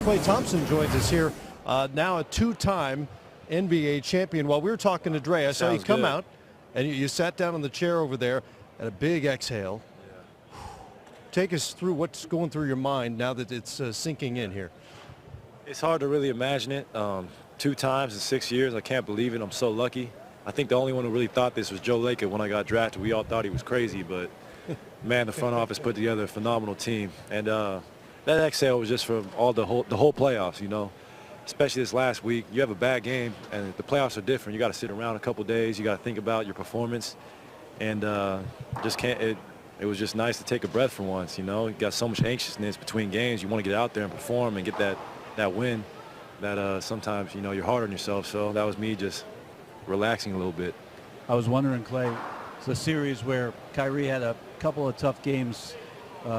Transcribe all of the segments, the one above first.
Klay Thompson joins us here, now a two-time NBA champion. While we were talking to Dre, I saw you come out, and you sat down on the chair over there, and a big exhale. Yeah. Take us through what's going through your mind now that it's sinking in here. It's hard to really imagine it. 2 times in 6 years, I can't believe it. I'm so lucky. I think the only one who really thought this was Joe Lacob when I got drafted. We all thought he was crazy, but man, the front office put together a phenomenal team. And that exhale was just from the whole playoffs, you know. Especially this last week, you have a bad game, and the playoffs are different. You got to sit around a couple days. You got to think about your performance, and just can't. It was just nice to take a breath for once, you know. You got so much anxiousness between games. You want to get out there and perform and get that win. That sometimes, you know, you're hard on yourself. So that was me just relaxing a little bit. I was wondering, Klay, it's a series where Kyrie had a couple of tough games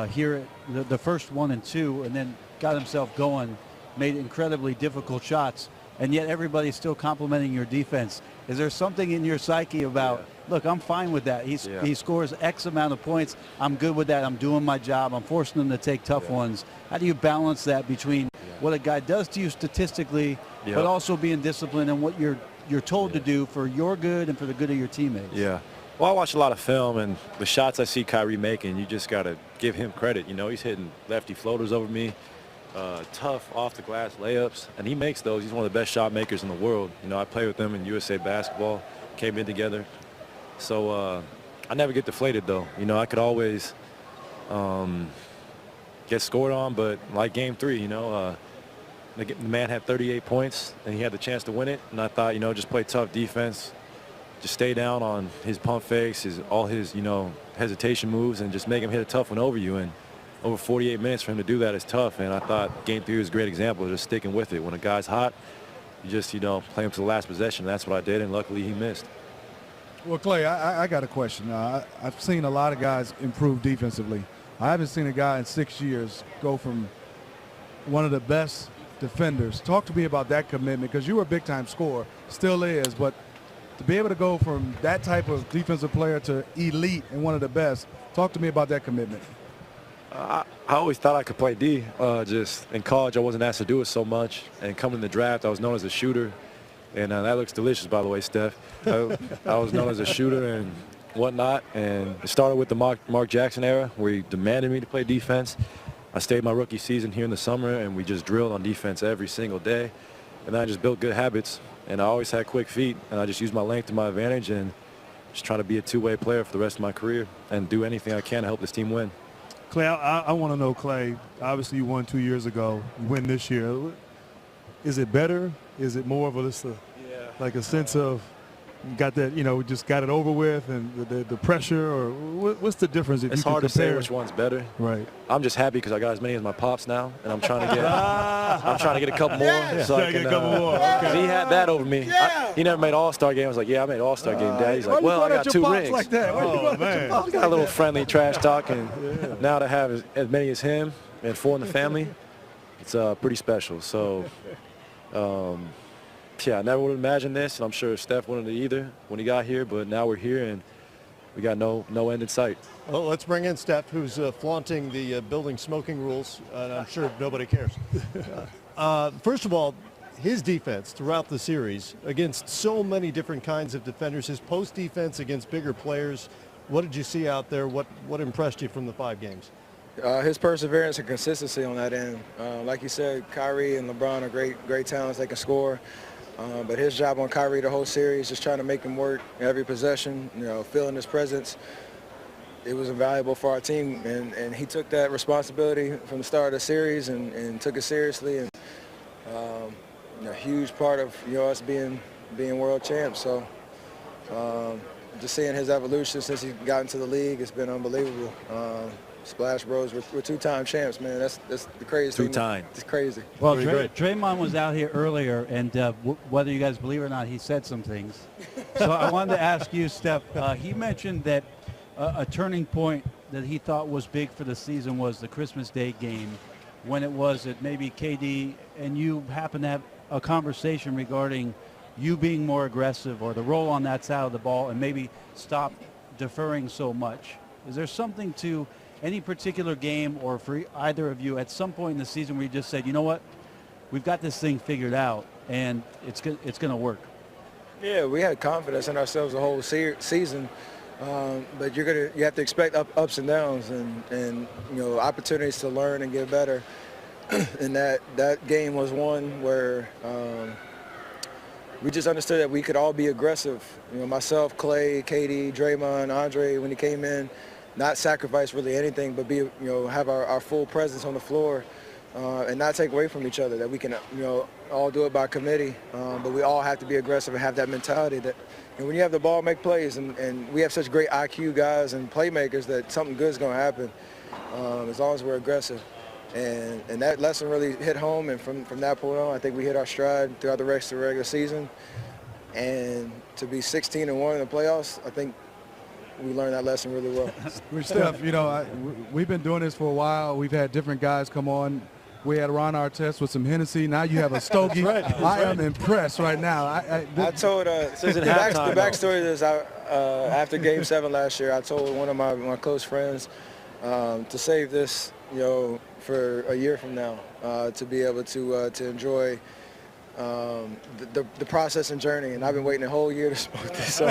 here, the first 1 and 2, and then got himself going. Made incredibly difficult shots, and yet everybody's still complimenting your defense. Is there something in your psyche about, look, I'm fine with that. He scores X amount of points. I'm good with that. I'm doing my job. I'm forcing them to take tough ones. How do you balance that between what a guy does to you statistically, but also being disciplined and what you're told to do for your good and for the good of your teammates? Yeah. Well, I watch a lot of film, and the shots I see Kyrie making, you just got to give him credit. You know, he's hitting lefty floaters over me. Tough off-the-glass layups, and he makes those. He's one of the best shot makers in the world. You know, I played with him in USA basketball, came in together. So I never get deflated, though. You know, I could always get scored on, but like Game 3, you know, the man had 38 points, and he had the chance to win it. And I thought, you know, just play tough defense, just stay down on his pump fakes, all his, you know, hesitation moves, and just make him hit a tough one over you. And over 48 minutes for him to do that is tough, and I thought Game 3 was a great example of just sticking with it. When a guy's hot, you just, you know, play him to the last possession. That's what I did, and luckily he missed. Well, Klay, I got a question. I've seen a lot of guys improve defensively. I haven't seen a guy in 6 years go from one of the best defenders. Talk to me about that commitment, because you were a big-time scorer, still is, but to be able to go from that type of defensive player to elite and one of the best, talk to me about that commitment. I always thought I could play D. Just in college, I wasn't asked to do it so much. And coming in the draft, I was known as a shooter. And that looks delicious, by the way, Steph. I was known as a shooter and whatnot. And it started with the Mark Jackson era, where he demanded me to play defense. I stayed my rookie season here in the summer, and we just drilled on defense every single day. And then I just built good habits. And I always had quick feet, and I just used my length to my advantage and just trying to be a two-way player for the rest of my career and do anything I can to help this team win. Klay, I want to know, Klay, obviously you won 2 years ago. You win this year. Is it better? Is it more of like a sense of you got that, you know, just got it over with, and the pressure, or what's the difference? If it's you hard to compare? say which one's better. Right. I'm just happy because I got as many as my pops now, and I'm trying to get a couple more. So I can get a couple more. Okay. He had that over me. He never made All-Star game. I was like, yeah, I made All-Star game, Dad. He's like, well, I got 2 rings. Like that? Oh, man. I got a little friendly trash talk, and now to have as many as him and 4 in the family, it's pretty special. So, yeah, I never would have imagined this, and I'm sure Steph wouldn't either when he got here, but now we're here, and we got no end in sight. Well, let's bring in Steph, who's flaunting the building smoking rules, and I'm sure nobody cares. First of all, his defense throughout the series against so many different kinds of defenders, his post defense against bigger players, what did you see out there? What impressed you from the 5 games? His perseverance and consistency on that end. Like you said, Kyrie and LeBron are great talents. They can score. But his job on Kyrie the whole series, just trying to make him work every possession, you know, feeling his presence. It was invaluable for our team, and he took that responsibility from the start of the series and took it seriously. And a huge part of, you know, us being world champs. So just seeing his evolution since he got into the league, it's been unbelievable. Splash Bros, we're 2-time champs, man. That's the craziest thing. 2-time. It's crazy. Well, Draymond was out here earlier, and whether you guys believe it or not, he said some things. So I wanted to ask you, Steph, he mentioned that a turning point that he thought was big for the season was the Christmas Day game, when it was that maybe KD and you happened to have a conversation regarding you being more aggressive or the role on that side of the ball and maybe stop deferring so much. Is there something to any particular game, or for either of you at some point in the season where you just said, you know what, we've got this thing figured out, and it's going to work. Yeah, we had confidence in ourselves the whole season, but you have to expect ups and downs and opportunities to learn and get better. And that game was one where we just understood that we could all be aggressive. Myself, Klay, KD, Draymond, Andre, when he came in, not sacrifice really anything, but have our full presence on the floor and not take away from each other. That we can all do it by committee, but we all have to be aggressive and have that mentality that when you have the ball, make plays, and we have such great IQ guys and playmakers that something good is going to happen as long as we're aggressive. And that lesson really hit home, and from that point on, I think we hit our stride throughout the rest of the regular season. And to be 16-1 in the playoffs, I think we learned that lesson really well. Steph, we've been doing this for a while. We've had different guys come on. We had Ron Artest with some Hennessy. Now you have a Stogie. I am impressed right now. I told the backstory is after Game 7 last year, I told one of my close friends to save this, for a year from now, to be able to enjoy the process and journey. And I've been waiting a whole year to smoke this, so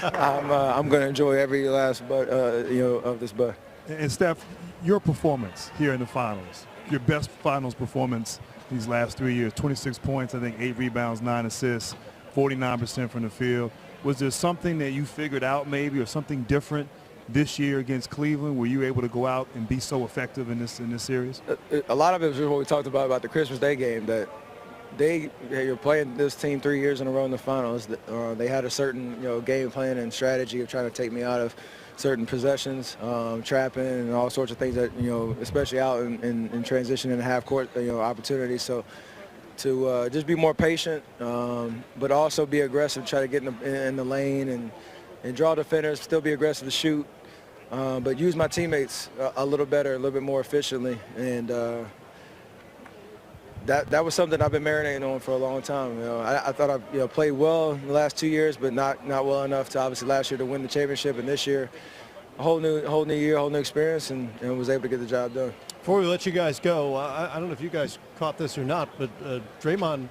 I'm going to enjoy every last of this bud. And Steph, your performance here in the finals, your best finals performance these last 3 years, 26 points, I think 8 rebounds, 9 assists, 49% from the field. Was there something that you figured out maybe, or something different this year against Cleveland? Were you able to go out and be so effective in this series? A lot of it was what we talked about the Christmas Day game, that you're playing this team 3 years in a row in the finals. They had a certain game plan and strategy of trying to take me out of certain possessions, trapping, and all sorts of things that especially out in transition and half court opportunities. So to just be more patient, but also be aggressive, try to get in the lane and draw defenders, still be aggressive to shoot, but use my teammates a little better, a little bit more efficiently. And that was something I've been marinating on for a long time. I thought I played well in the last 2 years, but not well enough to obviously last year to win the championship, and this year a whole new year, whole new experience, and was able to get the job done. Before we let you guys go, I don't know if you guys caught this or not, but Draymond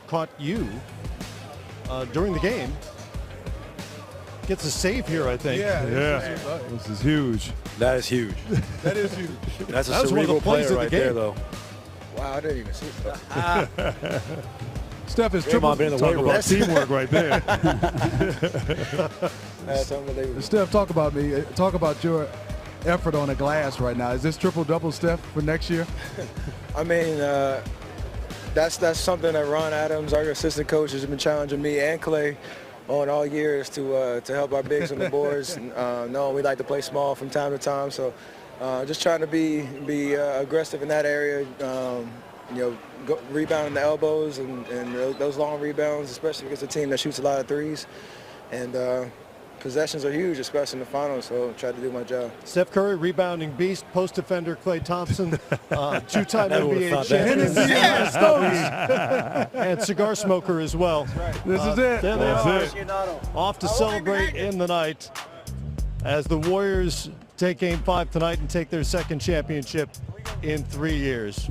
caught you during the game. Gets a save here, I think. Yeah. This is huge. That is huge. That is huge. That's a That was one of the cerebral plays player of the right game. there, though. Wow, I didn't even see that. Steph is Draymond been in the weight Talk room. about teamwork right there. That's unbelievable. Steph, talk about me. Talk about your effort on the glass right now. Is this triple-double, Steph, for next year? I mean, that's something that Ron Adams, our assistant coach, has been challenging me and Klay on all years to help our bigs on the boards. No, we like to play small from time to time, so just trying to be aggressive in that area. Rebounding the elbows and those long rebounds, especially against a team that shoots a lot of threes. And possessions are huge, especially in the finals, so try to do my job. Steph Curry, rebounding beast, post defender Klay Thompson, two-time Never would've NBA thought that. champion, and cigar smoker as well. This is it. There they That's are, off to celebrate in the night as the Warriors take Game 5 tonight and take their second championship in 3 years.